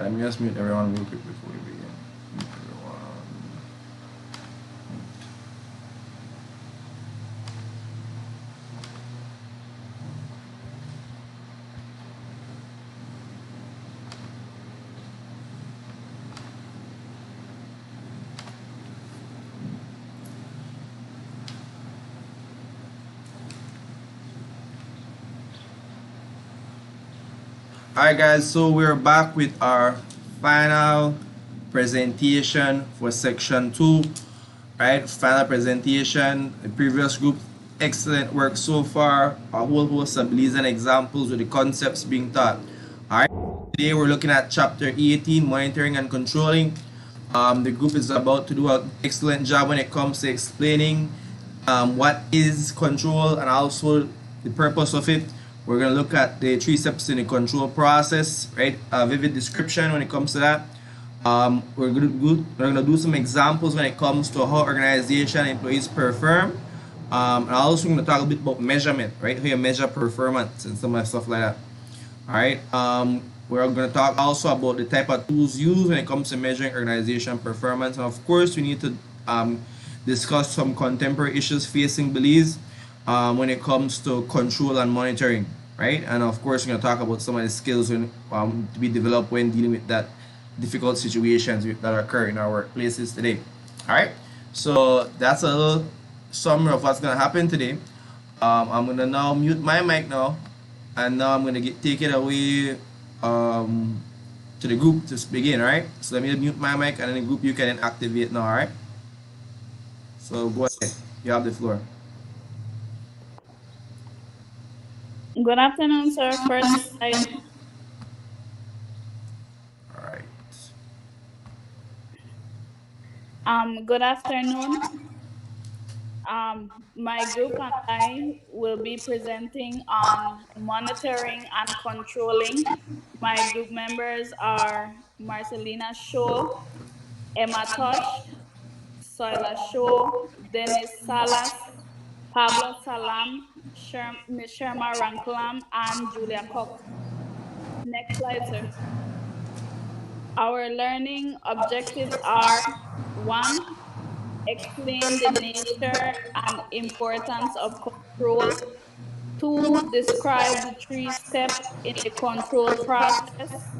Let me just mute everyone real quick before we begin. Mute everyone. Alright guys, so we're back with our final presentation for section 2. Right, final presentation. The previous group, excellent work so far. A whole host of leads and examples with the concepts being taught. Alright, today we're looking at chapter 18, monitoring and controlling. The group is about to do an excellent job when it comes to explaining what is control and also the purpose of it. We're going to look at the 3 steps in the control process, right? A vivid description when it comes to that. We're going to do some examples when it comes to how organization employees perform. And also going to talk a bit about measurement, right? How you measure performance and some of that stuff like that. All right. We're going to talk also about the type of tools used when it comes to measuring organization performance. And of course, we need to discuss some contemporary issues facing Belize when it comes to control and monitoring, right? And of course, we're going to talk about some of the skills to be developed when dealing with that difficult situations that occur in our workplaces today. All right. So that's a little summary of what's going to happen today. I'm going to now mute my mic now, and now I'm going to take it away to the group to begin, all right? So let me mute my mic, and then the group you can activate now, all right? So go ahead. You have the floor. Good afternoon, sir. First slide. All right. Good afternoon. My group and I will be presenting on monitoring and controlling. My group members are Marcelina Shaw, Emma Tosh, Soila Shaw, Dennis Salas, Pablo Salam, Ms. Sherma Ranklam, and Julia Cox. Next slide, sir. Our learning objectives are: 1, explain the nature and importance of control; 2, describe the 3 steps in the control process;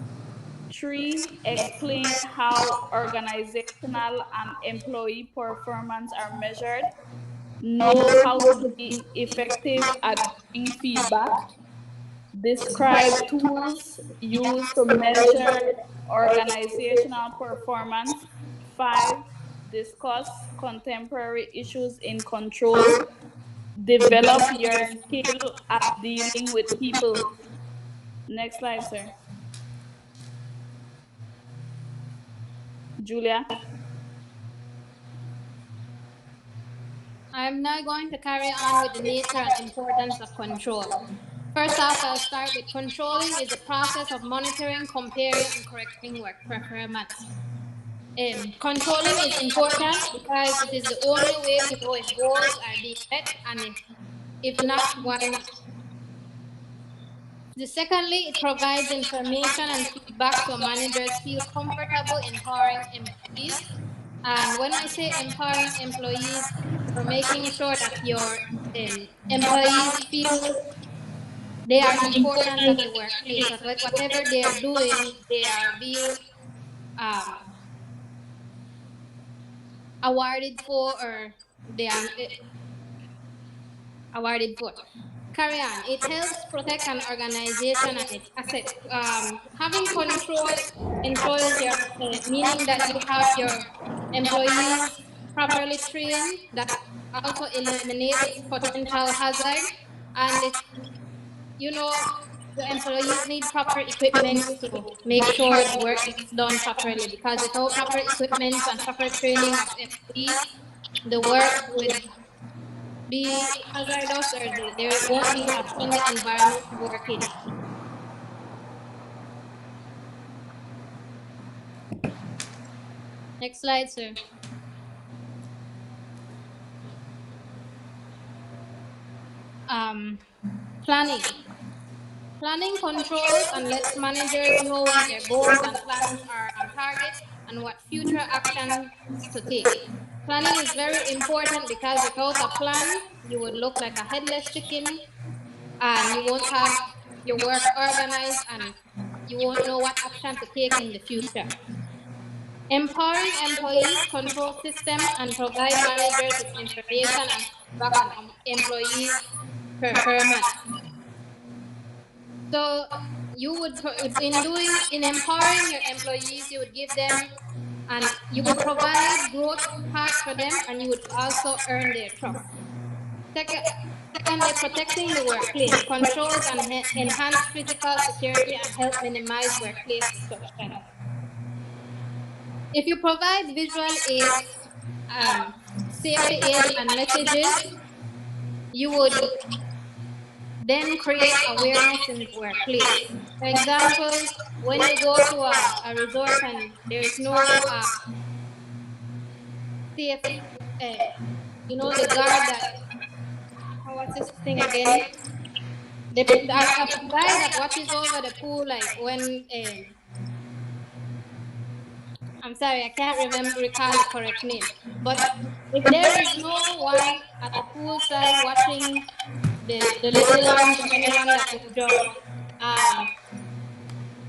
3, explain how organizational and employee performance are measured; know how to be effective at giving feedback; describe tools used to measure organizational performance; 5, discuss contemporary issues in control; develop your skill at dealing with people. Next slide, sir. Julia. I'm now going to carry on with the nature and importance of control. First off, I'll start with controlling is the process of monitoring, comparing, and correcting work performance. Controlling is important because it is the only way to know if goals are being met and if not, why not. Secondly, it provides information and feedback so managers feel comfortable empowering employees. And when I say empowering employees, you're making sure that your employees feel they are important at the workplace. That whatever they are doing, they are being um, awarded for, or they are awarded for. Carry on. It helps protect an organization and its assets. Having control ensures your meaning that you have your employees properly trained. That also eliminates potential hazard, and you know the employees need proper equipment to make sure the work gets done properly. Because without proper equipment and proper training of employees, the work would be hazardous, or there won't be a friendly environment to work in. Next slide, sir. Planning. Planning controls and lets managers know when their goals and plans are on target and what future actions to take. Planning is very important because without a plan, you would look like a headless chicken and you won't have your work organized and you won't know what action to take in the future. Empowering employees control systems and provide managers with information and feedback on employees' performance. So you would in empowering your employees, you would give them and you would provide growth paths for them and you would also earn their trust. Second, Secondly, protecting the workplace. Controls and enhance physical security and help minimize workplace disruption. If you provide visual aids, um, safety aids, and messages, you would then create awareness in the workplace. For example, when you go to a resort and there is no safe, uh, the guard that, what's this thing again? A guy that watches over the pool, like when, I'm sorry, I can't recall the correct name. But if there is no one at the poolside watching the little ones or anyone that will jump, um,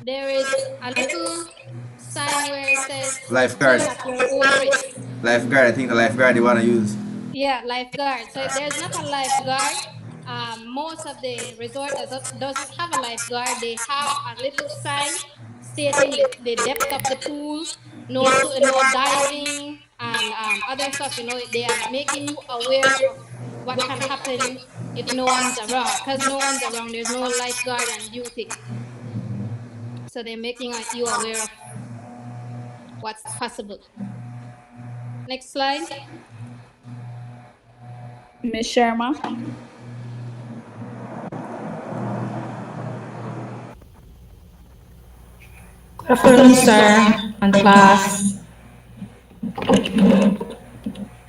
there is a little sign where it says Lifeguard. swim at your own risk. Lifeguard, I think the lifeguard they want to use. Yeah, lifeguard. So if there's not a lifeguard, most of the resort doesn't have a lifeguard. They have a little sign stating the depth of the pool, no diving and other stuff. They are making you aware of what can happen if no one's around. Because no one's around, there's no lifeguard on duty. So they're making you aware of what's possible. Next slide. Ms. Sharma. Good afternoon, sir and class.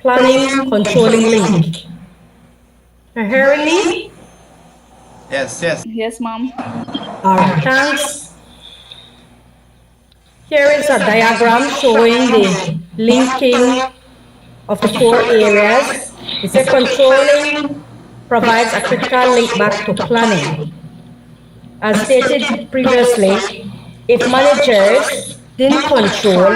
Planning, controlling link. You're hearing me? Yes, yes. Yes, ma'am. All right, thanks. Here is a diagram showing the linking of the four areas. It's a controlling provides a critical link back to planning. As stated previously, if managers didn't control,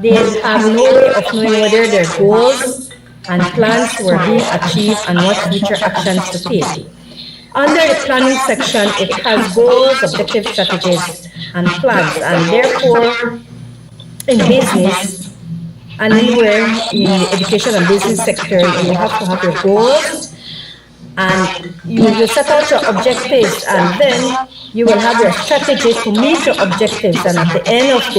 they'd have no way of knowing whether their goals and plans were being achieved and what future actions to take. Under the planning section, it has goals, objectives, strategies, and plans, and therefore, in business and anywhere in the education and business sector, you have to have your goals, and you set out your objectives, and then you will have your strategy to meet your objectives, and at the end of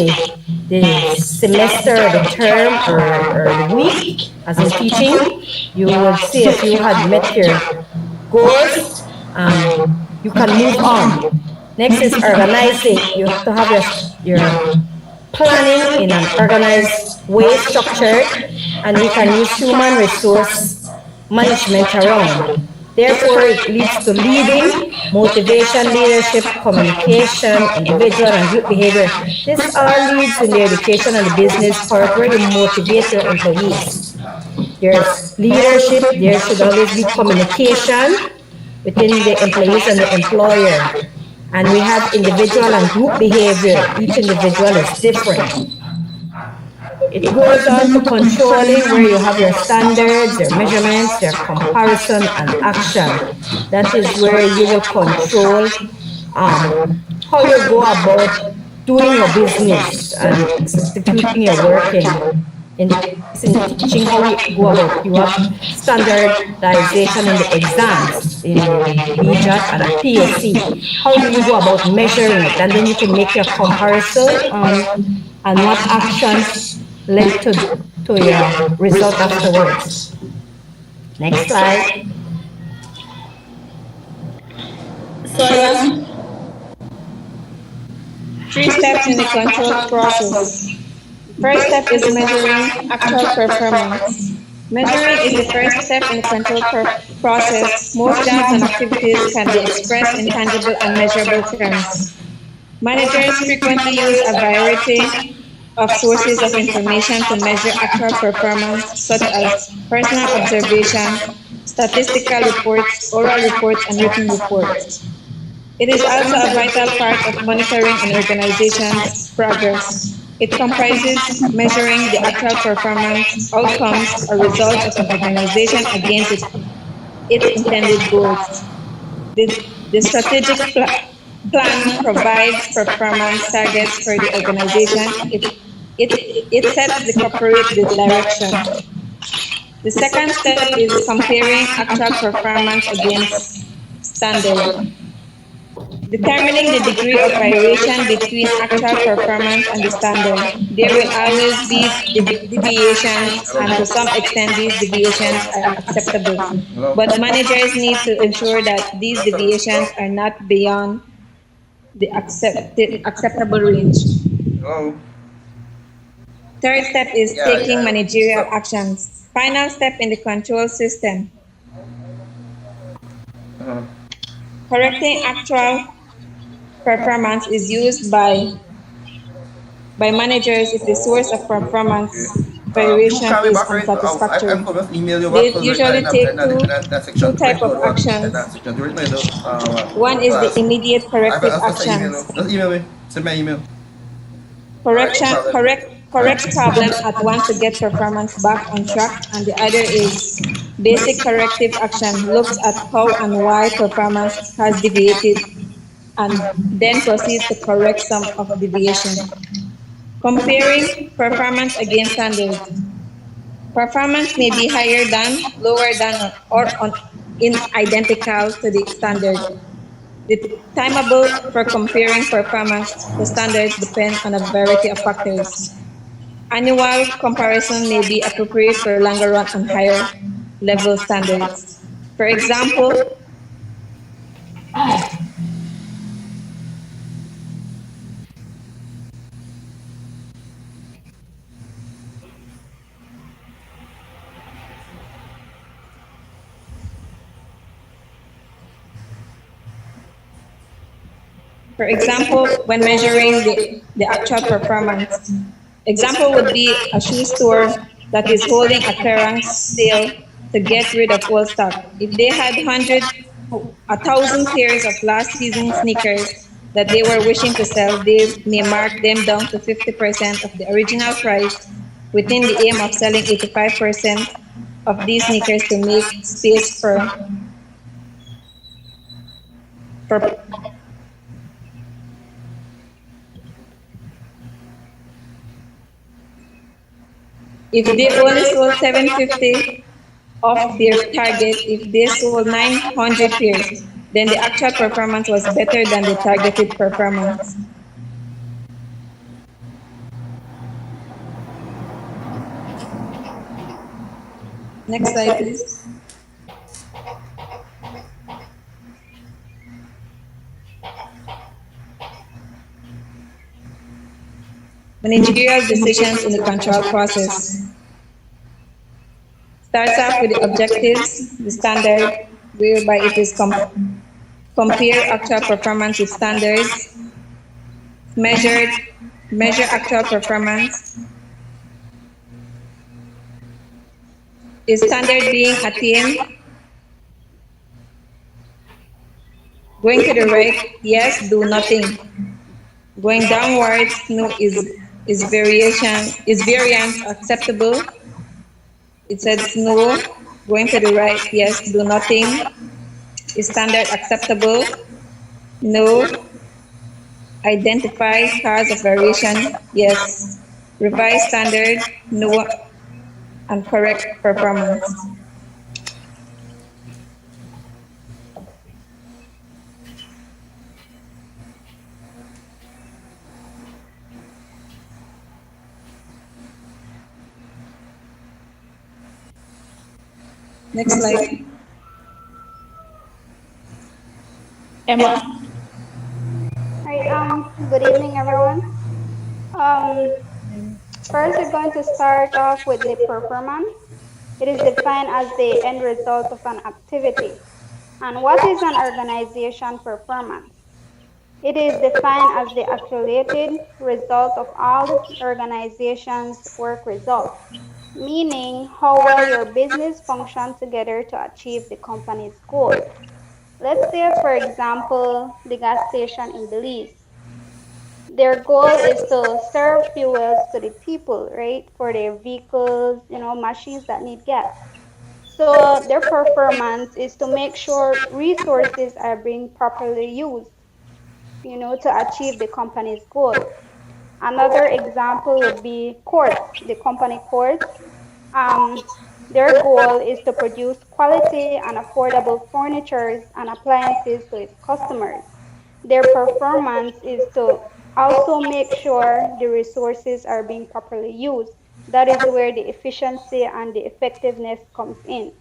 the semester, the term, or the week, as in teaching, you will see if you had met your goals, you can move on. Next is organizing. You have to have your planning in an organized way, structured, and we can use human resource management around. Therefore, it leads to leading, motivation, leadership, communication, individual and group behavior. This all leads in the education and the business part where you motivate your employees. There's leadership, there should always be communication within the employees and the employer. And we have individual and group behavior. Each individual is different. It goes on to controlling where you have your standards, your measurements, your comparison and action. That is where you will control how you go about doing your business and executing your working. In teaching how you go about, you have standardization in the exams, in the BJAT and a PSC. How do you go about measuring it? And then you can make your comparison on and what actions led to your result afterwards. Next slide. So, 3 steps in the control process. First step is measuring actual performance. Measuring is the first step in the control process. Most jobs and activities can be expressed in tangible and measurable terms. Managers frequently use a variety of sources of information to measure actual performance, such as personal observation, statistical reports, oral reports, and written reports. It is also a vital part of monitoring an organization's progress. It comprises measuring the actual performance, outcomes, or results of an organization against its intended goals. The strategic plan provides performance targets for the organization. It sets the corporate direction. The second step is comparing actual performance against standard. Determining the degree of variation between actual performance and the standard. There will always be deviations, and to some extent, these deviations are acceptable. But managers need to ensure that these deviations are not beyond the acceptable range. Hello? Third step is Yeah, taking yeah. managerial Stop. actions. Final step in the control system. Uh-huh. Correcting actual performance is used by managers if the source of Okay. performance You variation call me is back, right? I'm unsatisfactory. going to email you back They because right now usually take in that two section. Right type now, of the work in actions. that section. Do it right now, One is the class. immediate corrective I'll just email you. actions. Just email me. Send me an email. All right, no problem. All Correct right. problem at once to get performance back on track, and the other is basic corrective action, looks at how and why performance has deviated and then proceeds to correct some of the deviation. Comparing performance against standards. Performance may be higher than, lower than, or identical to the standard. The timeable for comparing performance to standards depend on a variety of factors. Annual comparison may be appropriate for longer run and higher level standards. For example, when measuring the actual performance, example would be a shoe store that is holding a clearance sale to get rid of old stock. If they had 1,000 pairs of last season sneakers that they were wishing to sell, they may mark them down to 50% of the original price within the aim of selling 85% of these sneakers to make space for if they only sold 750 of their target. If they sold 900 pairs, then the actual performance was better than the targeted performance. Next slide, please. Managerial decisions in the control process. Starts off with the objectives, the standard, whereby it is compare actual performance with standards, measured, measure actual performance. Is standard being attained? Going to the right, yes, do nothing. Going downwards, no, is variance acceptable? It says no. Going to the right, yes, do nothing. Is standard acceptable? No. Identify cause of variation? Yes. Revise standard? No. And correct performance. Next slide. Emma. Right, good evening, everyone. Um, First, we're going to start off with the performance. It is defined as the end result of an activity. And what is an organization performance? It is defined as the accumulated result of all the organization's work results, meaning how well your business functions together to achieve the company's goal. Let's say, for example, the gas station in Belize. Their goal is to serve fuels to the people, right, for their vehicles, machines that need gas. So their performance is to make sure resources are being properly used, to achieve the company's goal. Another example would be Quartz, the company Quartz. Um, their goal is to produce quality and affordable furnitures and appliances to its customers. Their performance is to also make sure the resources are being properly used. That is where the efficiency and the effectiveness comes in.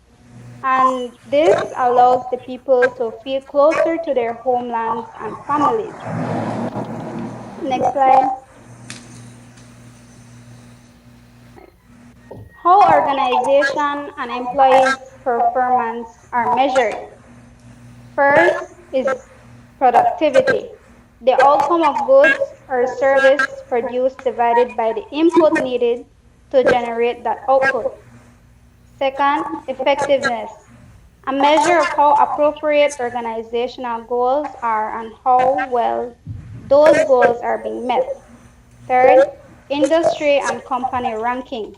And this allows the people to feel closer to their homelands and families. Next slide. How organization and employees' performance are measured. First is productivity, the outcome of goods or service produced divided by the input needed to generate that output. Second, effectiveness, a measure of how appropriate organizational goals are and how well those goals are being met. Third, industry and company ranking,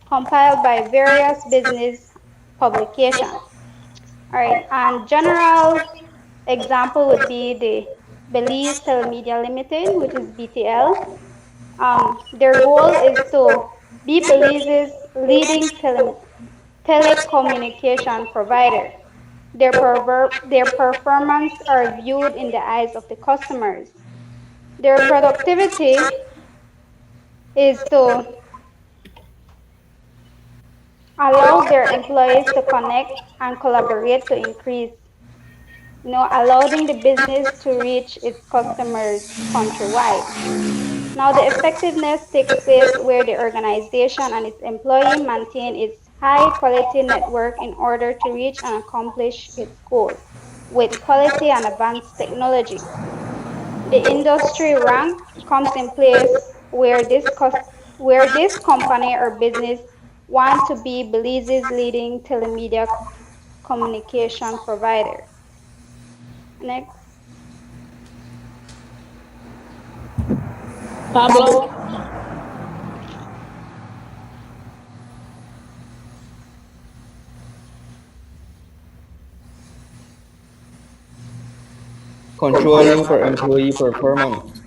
compiled by various business publications. All right, and general example would be the Belize Telemedia Limited, which is BTL. Their goal is to be Belize's leading telecommunication provider. Their performance are viewed in the eyes of the customers. Their productivity is to allow their employees to connect and collaborate to increase, allowing the business to reach its customers countrywide. Now, the effectiveness takes place where the organization and its employee maintain its high quality network in order to reach and accomplish its goal with quality and advanced technology. The industry rank comes in place where this company or business want to be Belize's leading telemedia communication provider. Next. Pablo. Controlling for employee performance.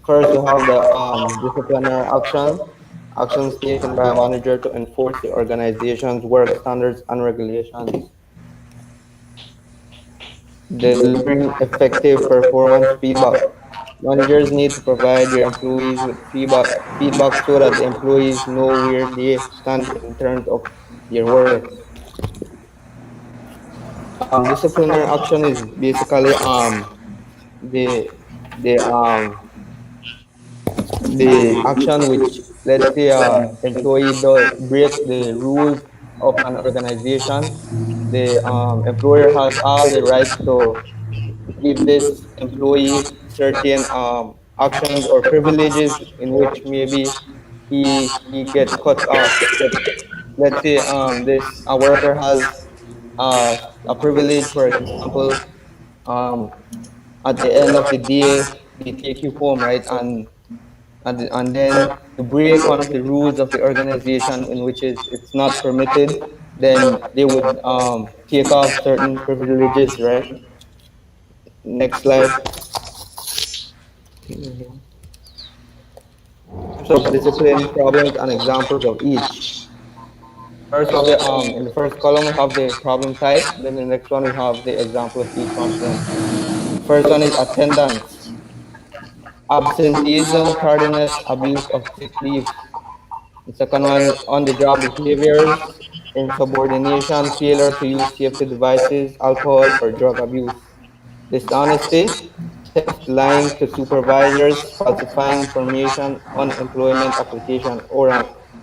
First, we have the disciplinary actions taken by a manager to enforce the organization's work standards and regulations. Delivering effective performance feedback. Managers need to provide their employees with feedback so that the employees know where they stand in terms of their work. Disciplinary action is basically the the the action which, let's say, employee breaks the rules of an organization. The employer has all the rights to give this employee certain actions or privileges in which maybe he gets cut off. Let's say this a worker has a privilege, for example, um, at the end of the day they take you home, right? And then you break one of the rules of the organization in which is it's not permitted, then they would take off certain privileges, right? Next slide. Types of discipline problems and examples of each. First, we have the in the first column we have the problem type. Then the next one we have the example of each one of them. First one is attendance, absenteeism, tardiness, abuse of sick leaves. The second one, on the job behaviors, insubordination, failure to use safety devices, alcohol or drug abuse. Dishonesty, theft, lying to supervisors, falsifying information on employment application, or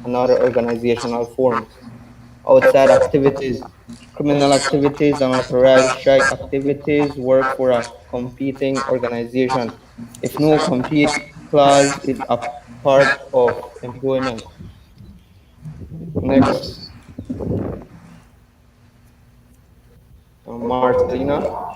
and other organizational forms. Outside activities, criminal activities, unauthorized strike activities, work for a competing organization. If no compete clause is a part of employment. Next, Marcelina.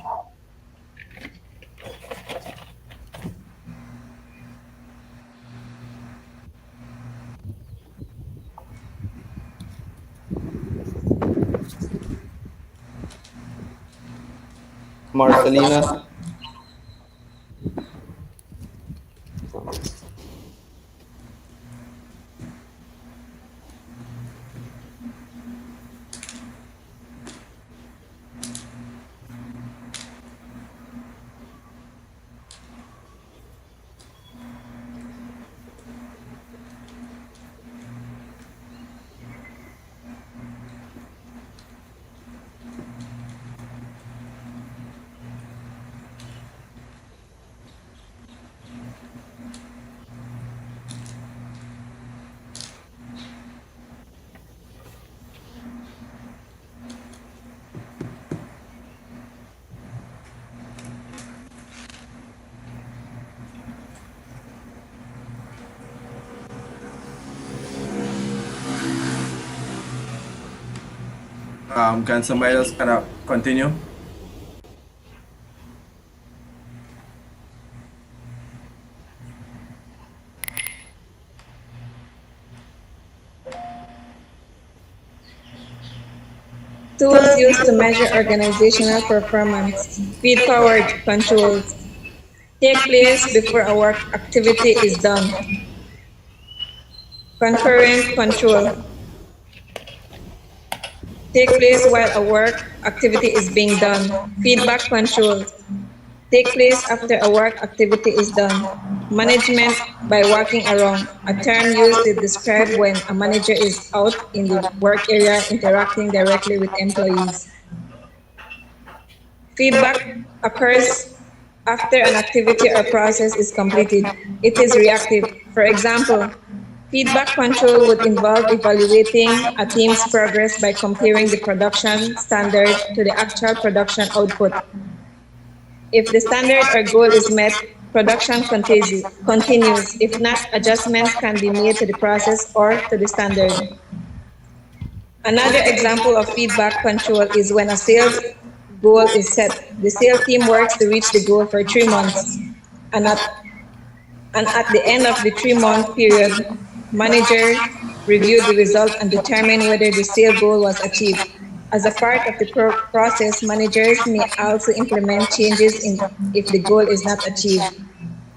Marcelina. Can somebody else kind of continue? Tools used to measure organizational performance. Feed-forward controls take place before a work activity is done. Concurrent control take place while a work activity is being done. Feedback control take place after a work activity is done. Management by walking around, a term used to describe when a manager is out in the work area interacting directly with employees. Feedback occurs after an activity or process is completed. It is reactive. For example, feedback control would involve evaluating a team's progress by comparing the production standard to the actual production output. If the standard or goal is met, production continues. If not, adjustments can be made to the process or to the standard. Another example of feedback control is when a sales goal is set. The sales team works to reach the goal for 3 months, and at the end of the 3 month period, manager review the result and determine whether the sale goal was achieved. As a part of the process, managers may also implement changes if the goal is not achieved.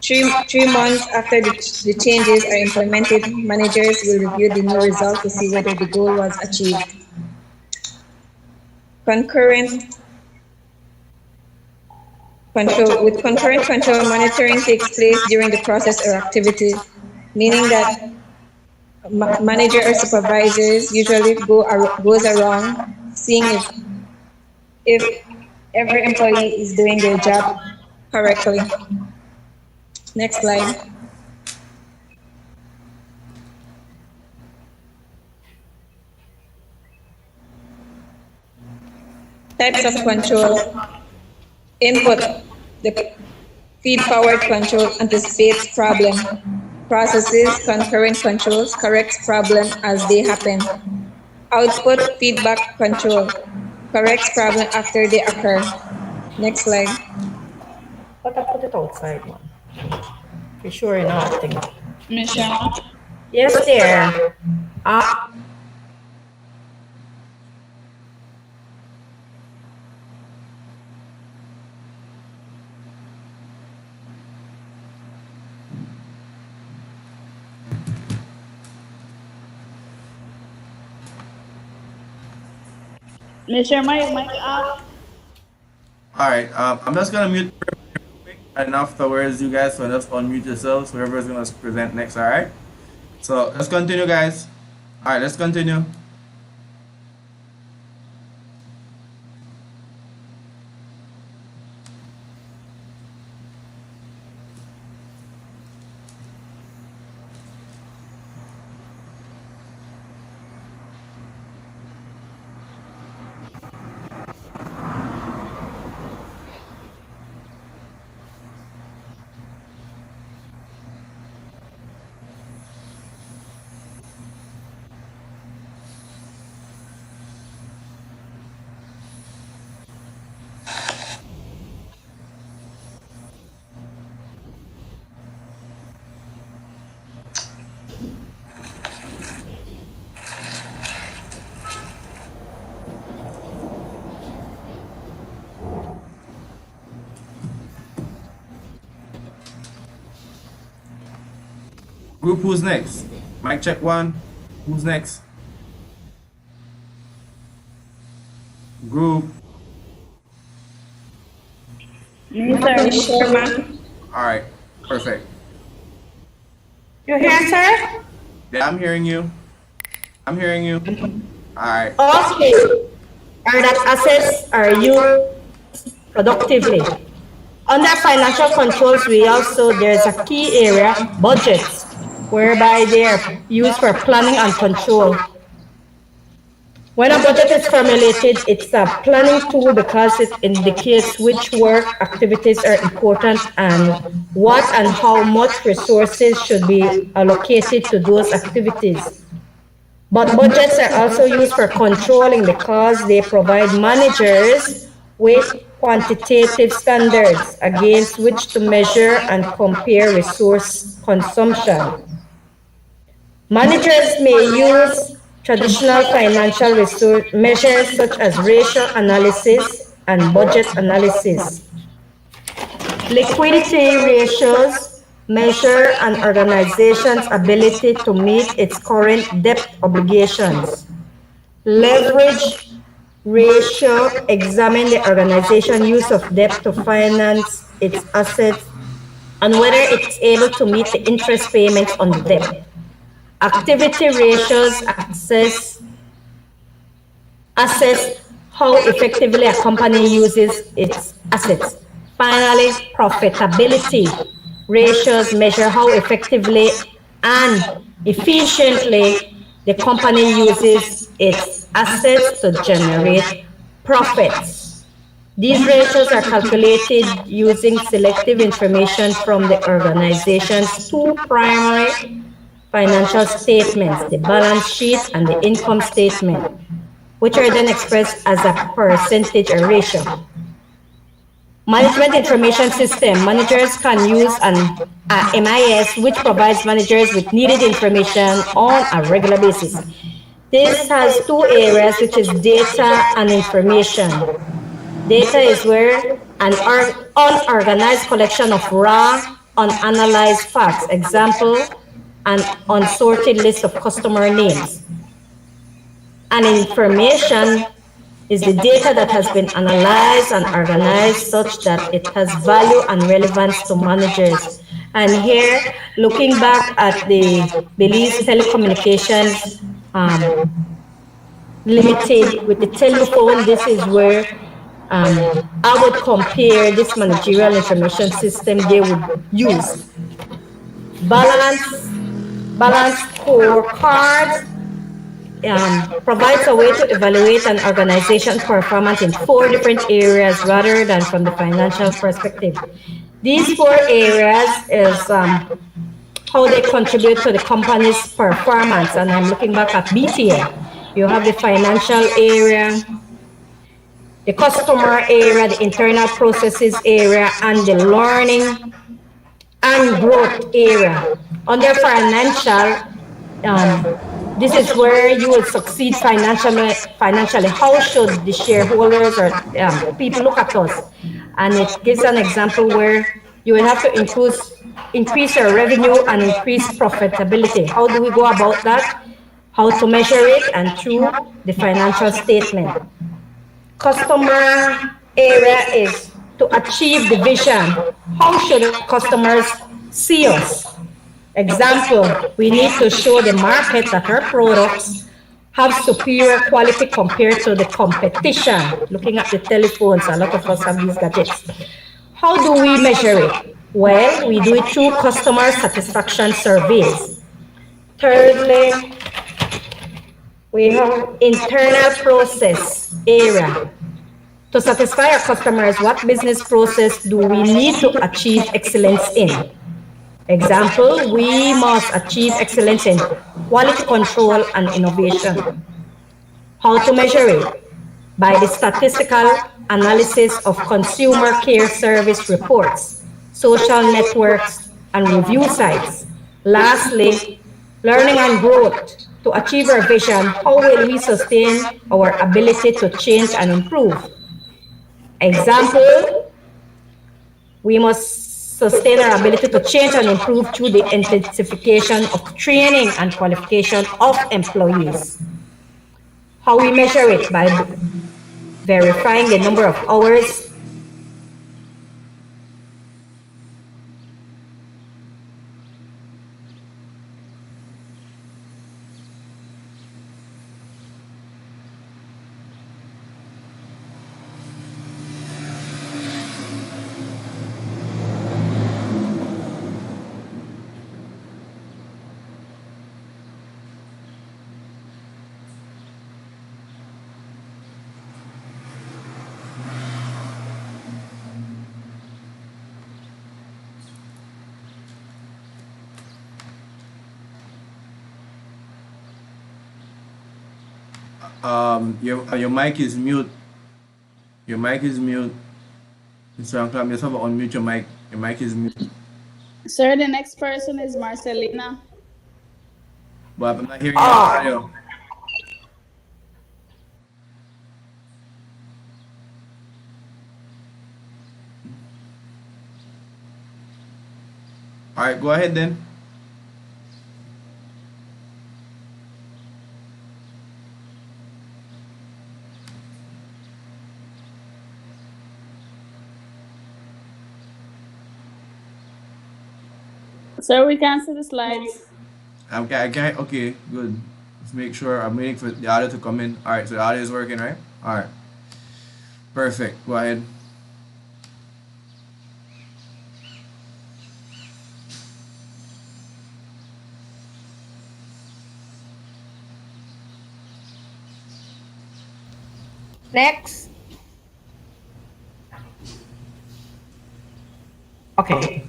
3 months after the changes are implemented, managers will review the new result to see whether the goal was achieved. Concurrent control. With concurrent control, monitoring takes place during the process or activity, meaning that manager or supervisors usually goes around seeing if every employee is doing their job correctly. Next slide. Types of control. Input. The feed-forward control anticipates problem. Processes, concurrent controls, corrects problem as they happen. Output feedback control corrects problem after they occur. Next slide. But I put it outside, man. You sure you're not acting up? Michelle. Yes, dear. Mr. Mic up. All right, I'm just gonna mute quick, and afterwards, you guys can just unmute yourselves. Whoever's gonna present next. All right. So let's continue, guys. All right, let's continue. Group, who's next? Mic check one. Who's next? Group. Mr. Sherman. All right. Perfect. You hear, sir? Yeah, I'm hearing you. I'm hearing you. All right. Okay. Are that assets are used productively. Under financial controls, there's a key area, budgets, whereby they are used for planning and control. When a budget is formulated, it's a planning tool because it indicates which work activities are important and what and how much resources should be allocated to those activities. But budgets are also used for controlling because they provide managers with quantitative standards against which to measure and compare resource consumption. Managers may use traditional financial resource measures such as ratio analysis and budget analysis. Liquidity ratios measure an organization's ability to meet its current debt obligations. Leverage ratio examine the organization's use of debt to finance its assets and whether it's able to meet the interest payments on the debt. Activity ratios assess how effectively a company uses its assets. Finally, profitability ratios measure how effectively and efficiently the company uses its assets to generate profits. These ratios are calculated using selective information from the organization's two primary financial statements, the balance sheet and the income statement, which are then expressed as a percentage or ratio. Management Information System. Managers can use an MIS, which provides managers with needed information on a regular basis. This has two areas, which is data and information. Data is where an unorganized collection of raw, unanalyzed facts. Example, an unsorted list of customer names. And information is the data that has been analyzed and organized such that it has value and relevance to managers. And here, looking back at the Belize Telecommunications Limited with the telephone, this is where I would compare this managerial information system they would use. Balance scorecard provides a way to evaluate an organization's performance in 4 different areas rather than from the financial perspective. These 4 areas is how they contribute to the company's performance, and I'm looking back at BTL. You have the financial area, the customer area, the internal processes area, and the learning and growth area. Under financial, this is where you will succeed financially. How should the shareholders or people look at us? And it gives an example where you will have to increase your revenue and increase profitability. How do we go about that? How to measure it, and through the financial statement. Customer area is to achieve the vision. How should customers see us? Example, we need to show the market that our products have superior quality compared to the competition. Looking at the telephones, a lot of us have these gadgets. How do we measure it? Well, we do it through customer satisfaction surveys. Thirdly, we have internal process area. To satisfy our customers, what business process do we need to achieve excellence in? Example, we must achieve excellence in quality control and innovation. How to measure it? By the statistical analysis of consumer care service reports, social networks, and review sites. Lastly, learning and growth. To achieve our vision, how will we sustain our ability to change and improve? Example, we must sustain our ability to change and improve through the intensification of training and qualification of employees. How we measure it by verifying the number of hours Your mic is mute. Your mic is mute. Mr. Anklam, just have to unmute your mic. Your mic is mute. Sir, the next person is Marcelina. But I'm not hearing your audio. All right, go ahead then. Sir, we can see the slides. Okay, okay, good. Let's make sure I'm waiting for the audio to come in. All right, so the audio is working, right? All right, perfect. Go ahead. next. Okay.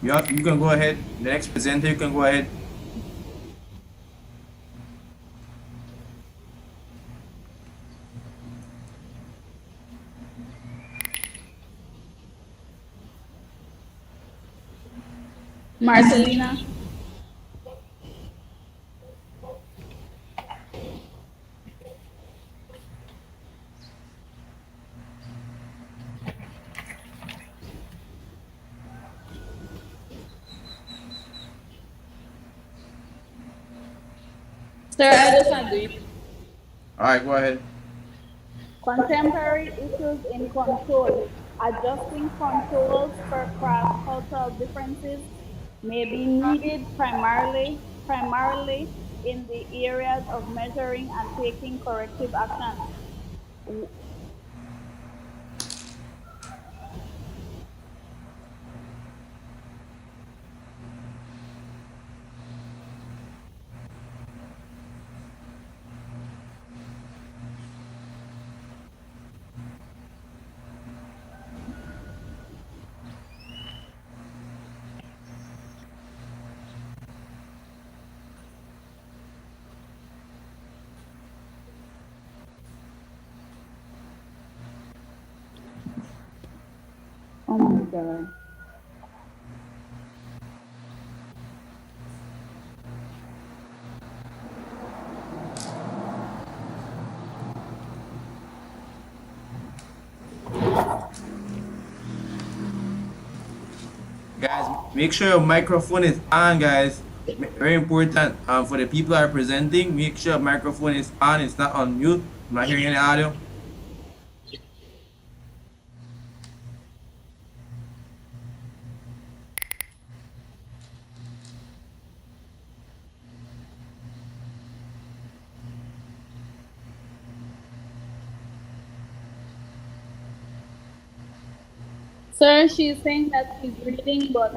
Yeah, you can go ahead. The next presenter, you can go ahead. Marcelina. Sir, I just want to do it. All right, go ahead. Contemporary issues in control. Adjusting controls for cross-cultural differences may be needed primarily in the areas of measuring and taking corrective actions. Oh my God. Guys, make sure your microphone is on, guys. Very important. For the people that are presenting, make sure your microphone is on. It's not on mute. I'm not hearing any audio. Sir, she's saying that she's reading, but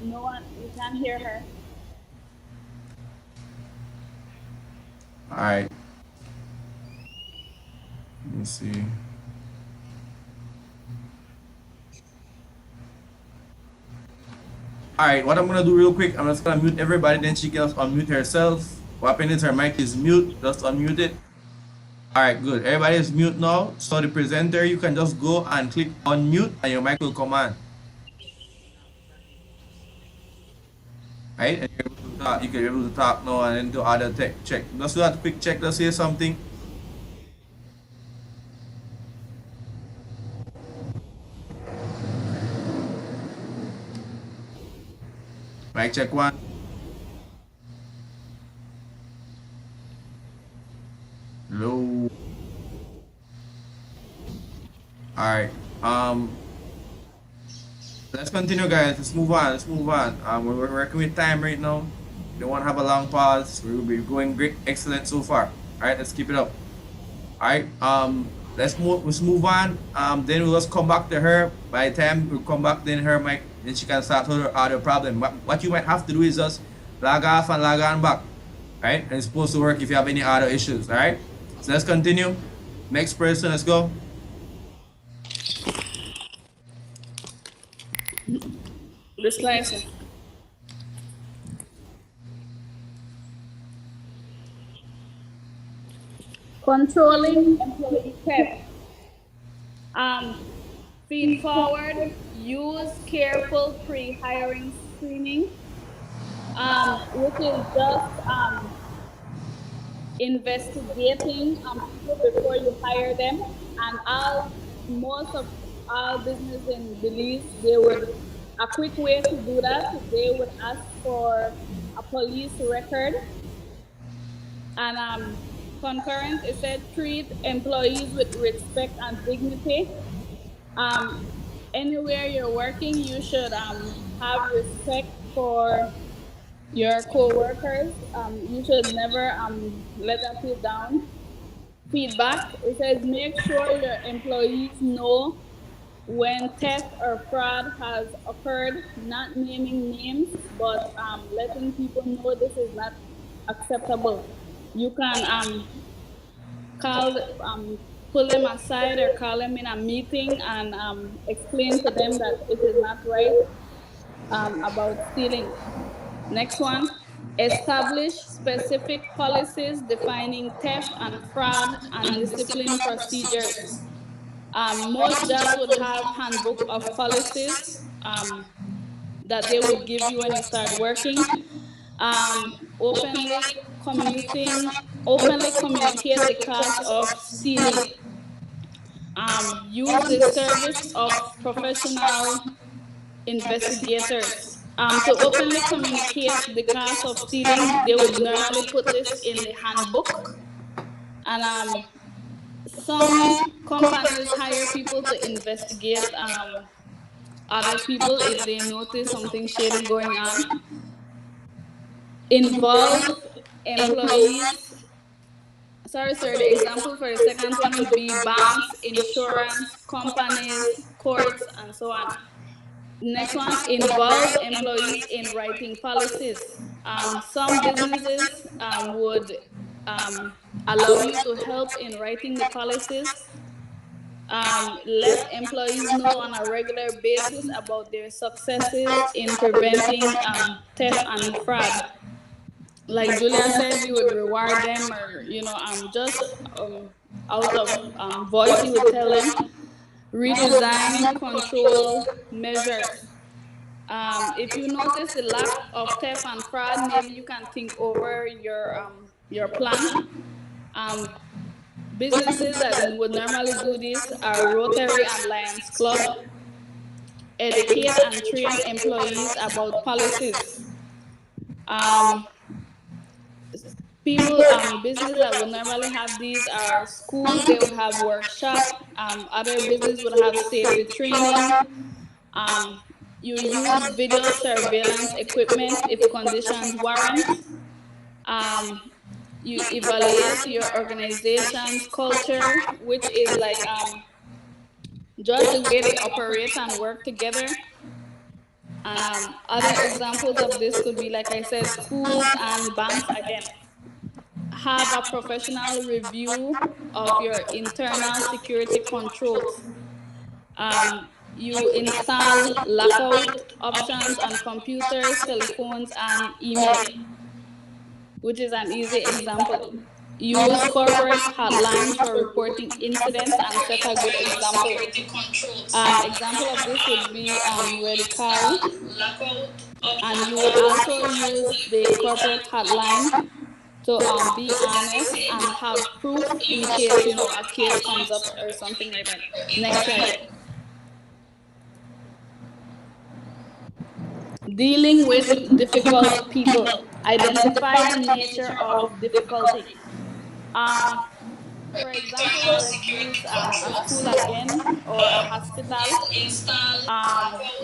no one, we can't hear her. All right. Let me see. All right, what I'm gonna do real quick, I'm just gonna mute everybody, then she can unmute herself. What happened is her mic is mute, just unmute it. All right, good. Everybody is mute now. So the presenter, you can just go and click unmute and your mic will come on. Right? And you're able to talk. You can be able to talk now and then do other tech check. Let's do that quick check. Let's say something. Mic check one. Low. All right. Let's continue, guys. Let's move on. Let's move on. We're working with time right now. We don't want to have a long pause. We will be going great, excellent so far. All right, let's keep it up. All right. Let's move on. Then we'll just come back to her. By the time we come back, then her mic, then she can start her other problem. What you might have to do is just log off and log on back. All right, and it's supposed to work if you have any other issues. All right. So let's continue. Next person, let's go. The slicer. Controlling employee theft. Feed forward, use careful pre-hiring screening, which is just investigating people before you hire them. And most of all business in Belize, a quick way to do that, they would ask for a police record. And concurrent, it said treat employees with respect and dignity. Anywhere you're working, you should have respect for your co-workers. You should never let them feel down. Feedback, it says make sure your employees know when theft or fraud has occurred, not naming names, but letting people know this is not acceptable. You can call, pull them aside or call them in a meeting and explain to them that it is not right about stealing. Next one, establish specific policies defining theft and fraud and discipline procedures. Most jobs would have handbook of policies that they would give you when you start working. Openly openly communicate the cost of stealing. Use the service of professional investigators. To openly communicate the cost of stealing, they would normally put this in the handbook. And some companies hire people to investigate other people if they notice something shady going on. Involve employees. Sorry, sir. The example for the second one would be banks, insurance companies, courts, and so on. Next one, involve employees in writing policies. Some businesses would allow you to help in writing the policies. Let employees know on a regular basis about their successes in preventing theft and fraud. Like Julia said, you would reward them, or just out of voice, you would tell them redesign control measures. If you notice the lack of theft and fraud, maybe you can think over your plan. Businesses that would normally do this are Rotary and Lions Club. Educate and train employees about policies. Business that would normally have these are schools. They would have workshop. Other business would have safety training. You use video surveillance equipment if conditions warrant. You evaluate your organization's culture, which is like just the way they operate and work together. Other examples of this could be, like I said, schools and banks again. Have a professional review of your internal security controls. You install lockout options on computers, telephones, and email, which is an easy example. Use corporate hotlines for reporting incidents and set a good example. An example of this would be Radical, and you would also use the corporate hotline to be honest and have proof in case a case comes up or something like that. Next slide. Dealing with difficult people. Identify the nature of difficulty. Um, for example, let's use a school again or a hospital.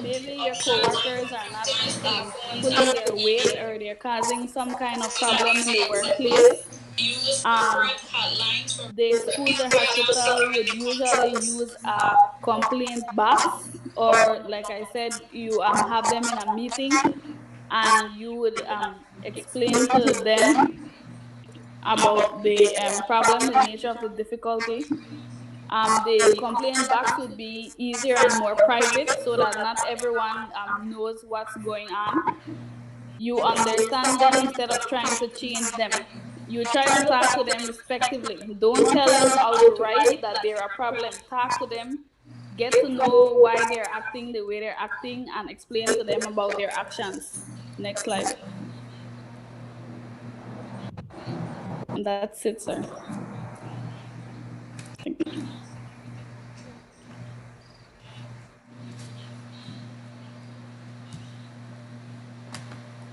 Maybe your coworkers are not pulling their weight or they're causing some kind of problem in the workplace. The schools or hospital would usually use a complaint box, or like I said, you have them in a meeting and you would explain to them about the problem, the nature of the difficulty. The complaint box would be easier and more private so that not everyone knows what's going on. You understand them instead of trying to change them. You try to talk to them respectively. Don't tell them outright that they're a problem. Talk to them, get to know why they're acting the way they're acting, and explain to them about their actions. Next slide. And that's it, sir. Thank you.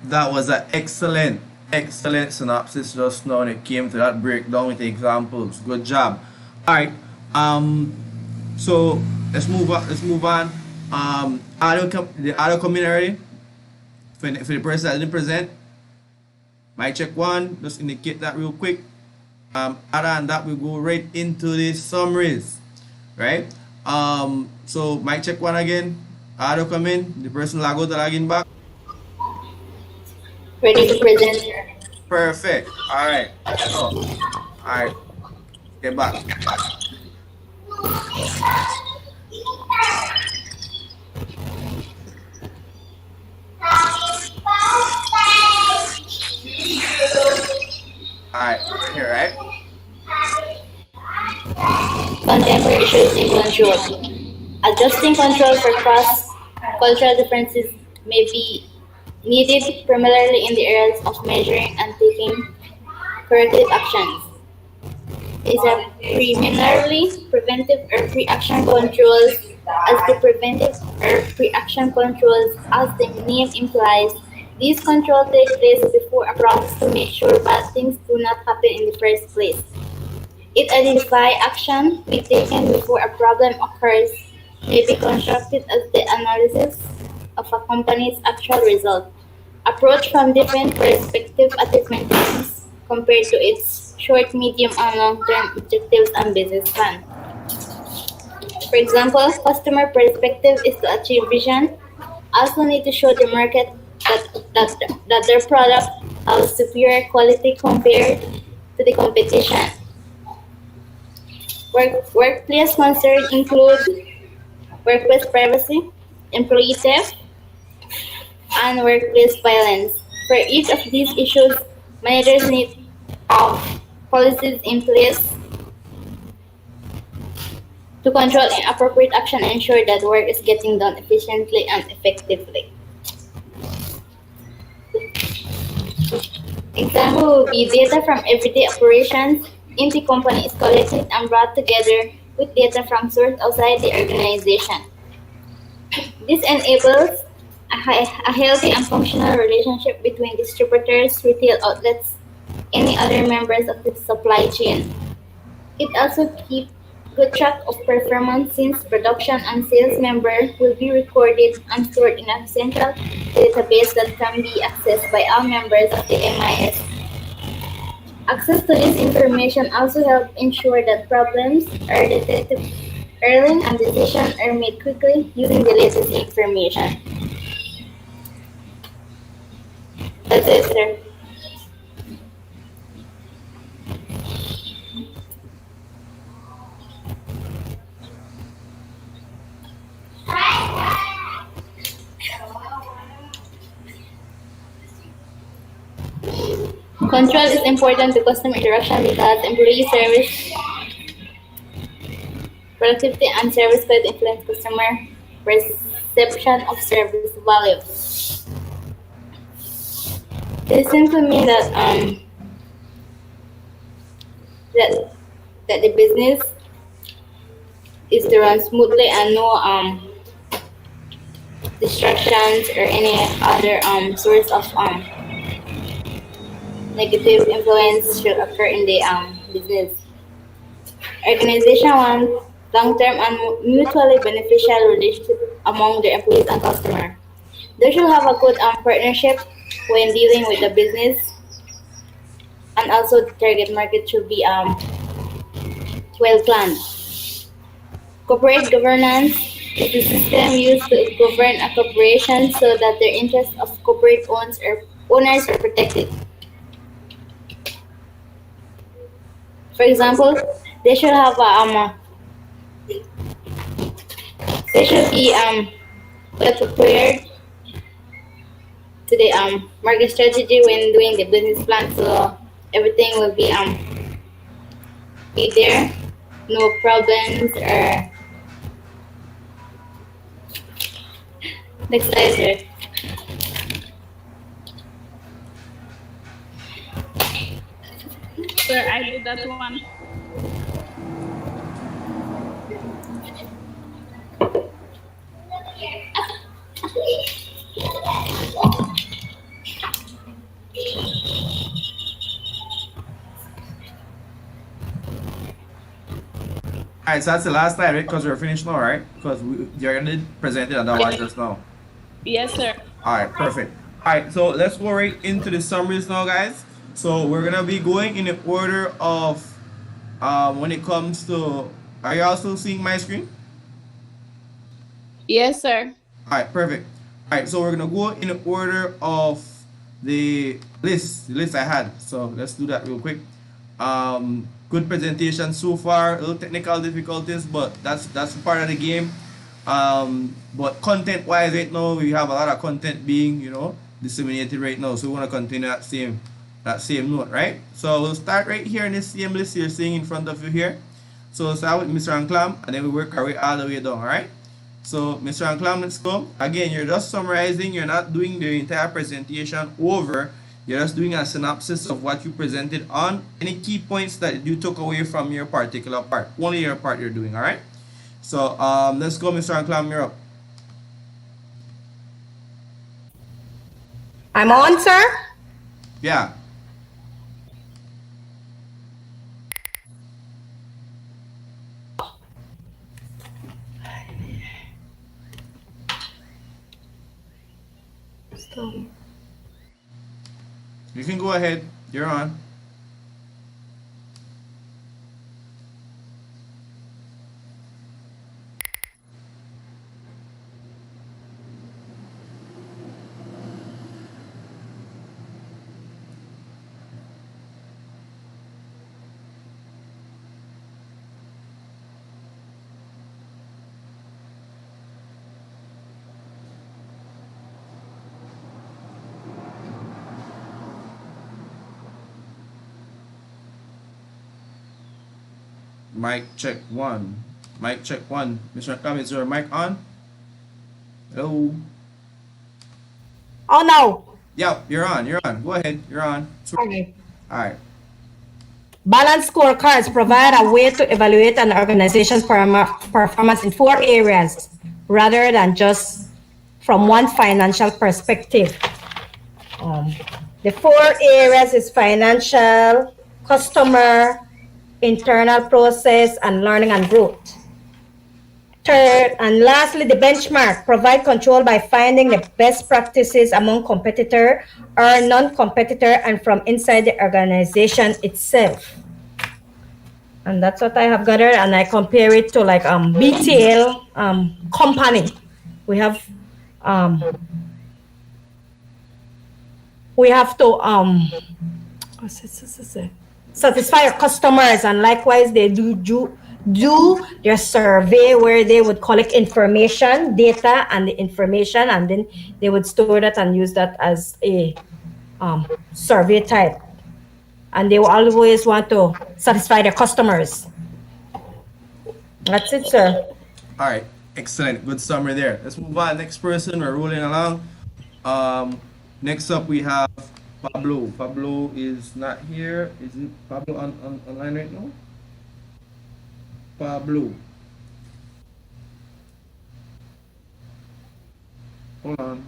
That was an excellent synopsis just now when it came to that breakdown with the examples. Good job. All right. So let's move on. The other community for the person that didn't present. Mic check one. Just indicate that real quick. Other than that, we go right into the summaries, right? So mic check one again. Audio come in. The person log out, log in back. Ready to present. Perfect. All right. All right. Get back. All right. Here, right? Contemporary issues in control. Adjusting control for cross-cultural differences may be needed primarily in the areas of measuring and taking corrective actions. Is a preliminary preventive or pre-action controls. As the preventive or pre-action controls, as the name implies, these controls take place before a process to make sure bad things do not happen in the first place. It identifies action to be taken before a problem occurs, may be constructed as the analysis of a company's actual result, approach from different perspectives at different times compared to its short, medium, and long-term objectives and business plan. For example, customer perspective is to achieve vision, also need to show the market that their product has superior quality compared to the competition. Workplace concerns include workplace privacy, employee theft, and workplace violence. For each of these issues, managers need policies in place to control inappropriate action and ensure that work is getting done efficiently and effectively. Example would be data from everyday operations in the company is collected and brought together with data from sources outside the organization. This enables a healthy and functional relationship between distributors, retail outlets, and any other members of the supply chain. It also keeps good track of performance since production and sales members will be recorded and stored in a central database that can be accessed by all members of the MIS. Access to this information also helps ensure that problems are detected early and decisions are made quickly using the latest information. That's it, sir. Control is important to customer interaction because employee service productivity and service could influence customer perception of service value. This simply means that that the business is to run smoothly and no distractions or any other source of negative influence should occur in the business. Organization want long-term and mutually beneficial relationship among their employees and customer. They should have a good partnership when dealing with the business, and also the target market should be well planned. Corporate governance is the system used to govern a corporation so that the interests of corporate owners are protected. For example, they should have they should be well prepared to the market strategy when doing the business plan, so everything will be there, no problems or next slide, sir. Sir, I did that one. Alright, so that's the last slide, right? Because we're finished now, right? Because you're gonna present it otherwise just now. Yes, sir. Alright, perfect. Alright, so let's go right into the summaries now, guys. So we're gonna be going in the order of when it comes to, are you also seeing my screen? Yes, sir. Alright, perfect. Alright, so we're gonna go in the order of the list I had. So let's do that real quick. Good presentation so far, a little technical difficulties, but that's part of the game. But content wise right now, we have a lot of content being, disseminated right now. So we want to continue that same note, right? So we'll start right here in this same list you're seeing in front of you here. So we'll start with Mr. Anklam, and then we work our way all the way down, alright? So Mr. Anklam, let's go. Again, you're just summarizing, you're not doing the entire presentation over. You're just doing a synopsis of what you presented on any key points that you took away from your particular part. Only your part you're doing, alright? So let's go, Mr. Anklam, you're up. I'm on, sir? Yeah. You can go ahead. You're on. Mic check one. Mic check one. Mr. Anklam, is your mic on? Hello. Oh, no. Yep, you're on. You're on. Go ahead. You're on. Okay. All right. Balanced scorecards provide a way to evaluate an organization's performance in 4 areas rather than just from one financial perspective. The 4 areas is financial, customer, internal process, and learning and growth. Third, and lastly, the benchmark provide control by finding the best practices among competitor or non-competitor and from inside the organization itself. And that's what I have gathered, and I compare it to like BTL company. We have to satisfy our customers, and likewise they do their survey where they would collect information, data, and the information, and then they would store that and use that as a survey type. and they will always want to satisfy their customers. That's it, sir. All right, excellent, good summary there. Let's move on. Next person, we're rolling along. Um, Next up we have Pablo. Pablo is not here. Is it Pablo online right now? Pablo, hold on.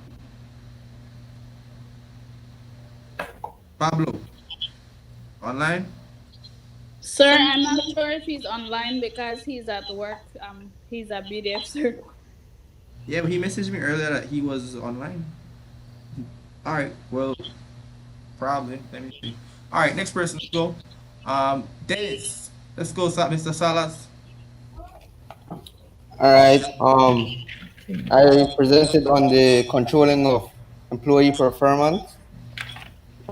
Pablo, online? Sir, I'm not sure if he's online because he's at work. He's a BDF, sir. Yeah, but he messaged me earlier that he was online. All right, well, probably. Let me see. All right, next person, let's go. Dennis, let's go, Mr. Salas. All right. I presented on the controlling of employee performance.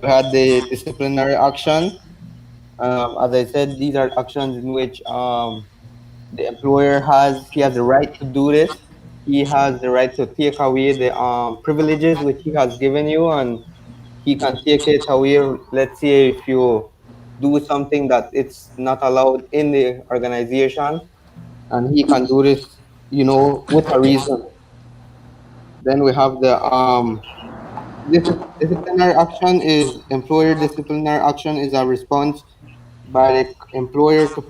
We had the disciplinary action. As I said, these are actions in which the employer has the right to do this. He has the right to take away the privileges which he has given you, and he can take it away. Let's say if you do something that it's not allowed in the organization, and he can do this, with a reason. Then we have the disciplinary action is employer disciplinary action is a response by the employer to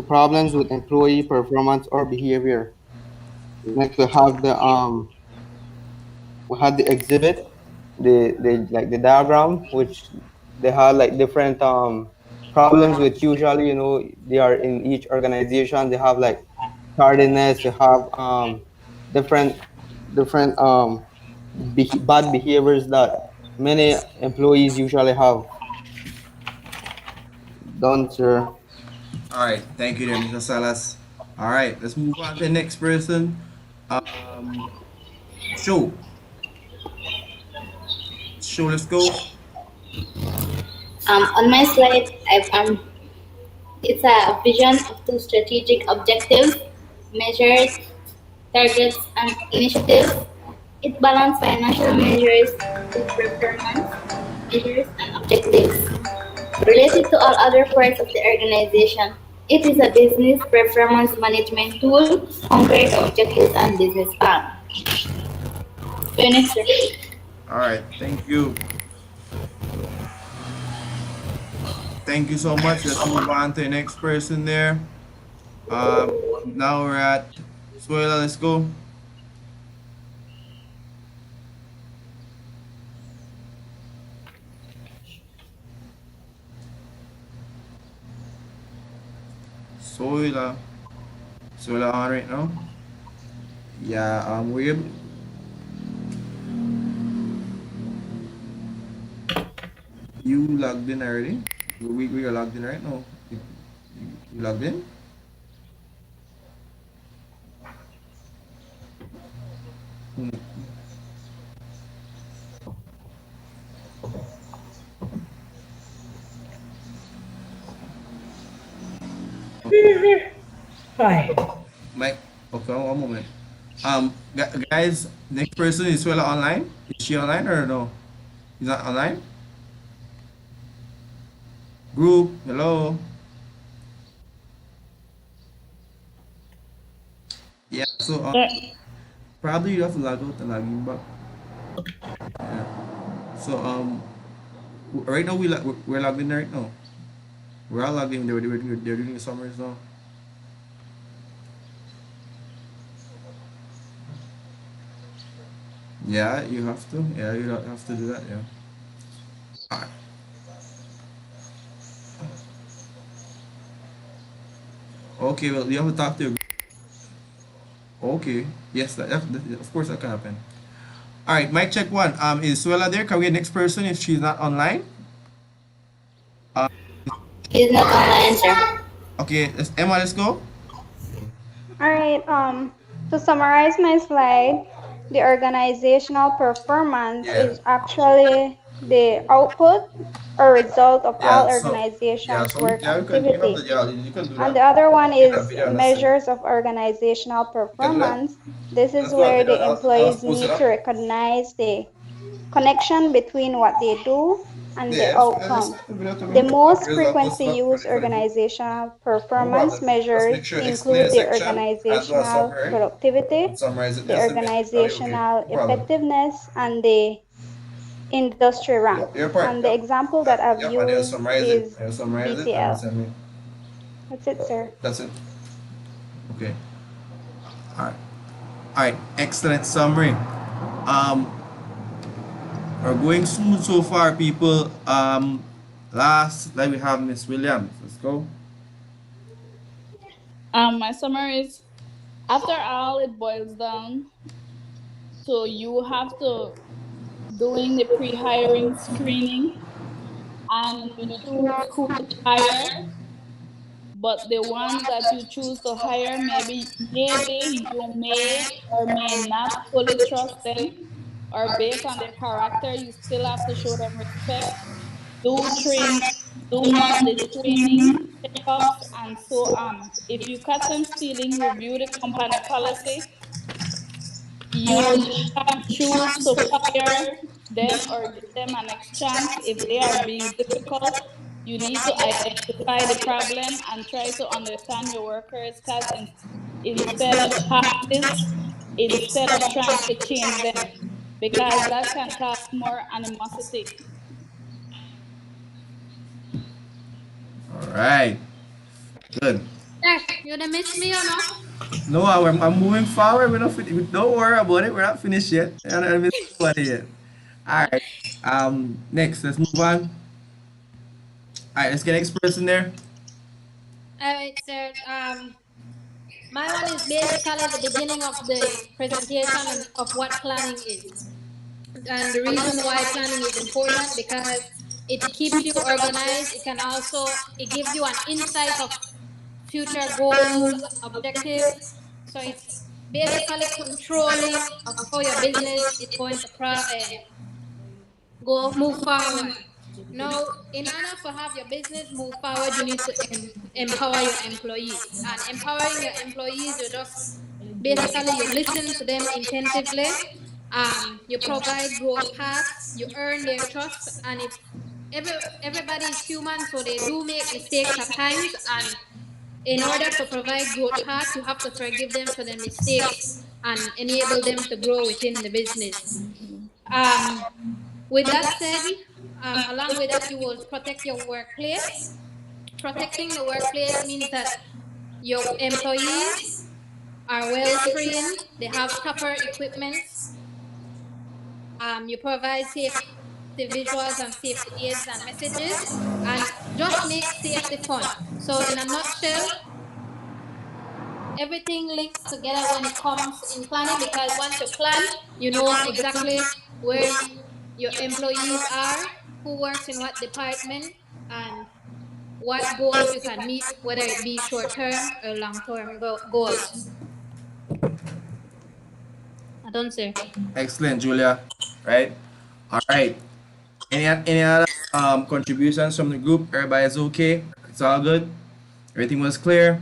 problems with employee performance or behavior. Next, we had the exhibit, the like the diagram, which they had like different problems, which usually they are in each organization. They have like tardiness, they have different different bad behaviors that many employees usually have done, sir. All right, thank you there, Mr. Salas. All right, let's move on to the next person. Um, Show. Show, let's go. On my slide, it's a vision of two strategic objectives, measures, targets, and initiatives. It balances financial measures with performance measures and objectives related to all other parts of the organization. It is a business performance management tool, concrete objectives, and business plan. Next, sir. All right, thank you. Thank you so much. Let's move on to the next person there. Now we're at Suela, let's go. Suela. Suela on right now? Yeah, you logged in already? We are logged in right now. You logged in? Hmm. Hi. Mike, okay, one moment. Guys, next person is Suela online? Is she online or no? He's not online? Group, hello. Yeah, so Sir, probably you have to log out and log in back. Yeah. So right now we're logged in right now. We're all logged in. They're doing the summaries now. Yeah, you have to. Yeah, you have to do that. Yeah. Alright. Okay, well you have to talk to your. Okay. Yes, of course that can happen. All right, mic check one. Is Suela there? Can we get next person if she's not online? Uh, He's not online, sir. okay, Emma, let's go. All right, to summarize my slide, the organizational performance Yeah. is actually the output or result of all Yeah. So yeah. organizations' So we work yeah you can activity. you can do And that. the other one You can have is video on that side. measures of organizational You can do that. performance. This is Let's do a where video. the I'll employees post it need up. to recognize the connection between what they do and the outcome. The most frequently used organizational performance measures include the organizational productivity, the organizational effectiveness, and the industry rank. And the example that I've used is BTL. That's it, sir. That's it. Okay. All right. All right. Excellent summary. Um, we're going smooth so far, people. Last, we have Miss Williams. Let's go. My summary is, after all, it boils down to you have to doing the pre-hiring screening, and you choose who to hire. But the ones that you choose to hire, maybe you may or may not fully trust them, or based on their character, you still have to show them respect. Do train, do monthly training, checkups, and so on. If you catch them stealing, review the company policy. You can choose to fire them or give them a next chance. If they are being difficult, you need to identify the problem and try to understand your workers, because instead of instead of trying to change them, because that can cause more animosity. All right. Good. Sir, you done miss me or no? No, I'm moving forward. Don't worry about it. We're not finished yet. I'm not nobody yet. All right. Next, let's move on. All right, let's get next person there. All right, sir. My one is basically the beginning of the presentation and of what planning is. And the reason why planning is important, because it keeps you organized. It can also, it gives you an insight of future goals, objectives. So it's basically controlling of how your business is going to move forward. Now, in order to have your business move forward, you need to empower your employees. And empowering your employees, you just basically you listen to them intentively. You provide growth paths. You earn their trust. And if everybody is human, so they do make mistakes at times. And in order to provide growth path, you have to forgive them for their mistakes and enable them to grow within the business. With that said, along with that, you will protect your workplace. Protecting the workplace means that your employees are well trained, they have proper equipment, you provide safety visuals and safety aids and messages, and just make safety fun. So in a nutshell, everything links together when it comes in planning, because once you plan, you know exactly where your employees are, who works in what department, and what goals you can meet, whether it be short-term or long-term goals. I don't say. Excellent, Julia. Right? All right. Any other contributions from the group? Everybody's okay? It's all good? Everything was clear?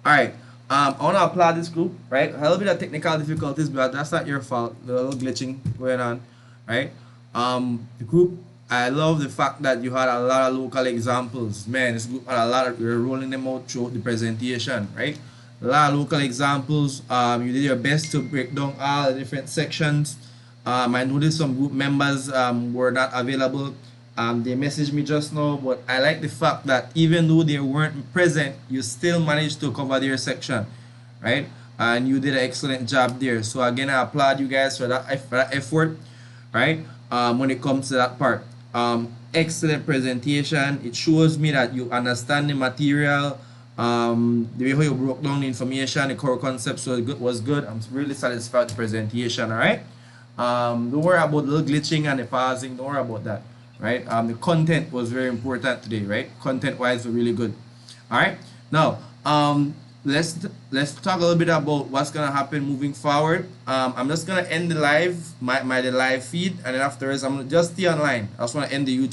All right. I want to applaud this group, right? A little bit of technical difficulties, but that's not your fault. The little glitching going on, right? The group, I love the fact that you had a lot of local examples. Man, this group had a lot of, you're rolling them out throughout the presentation, right? A lot of local examples. You did your best to break down all the different sections. I noticed some group members were not available. They messaged me just now, but I like the fact that even though they weren't present, you still managed to cover their section, right? And you did an excellent job there. So again, I applaud you guys for that effort, right? When it comes to that part. Excellent presentation. It shows me that you understand the material. The way how you broke down the information, the core concepts was good. I'm really satisfied with the presentation, all right? Don't worry about the little glitching and the pausing. Don't worry about that, right? The content was very important today, right? Content wise, really good. All right. Now, let's talk a little bit about what's gonna happen moving forward. I'm just gonna end the live, the live feed, and then afterwards I'm gonna just stay online. I just wanna end the YouTube.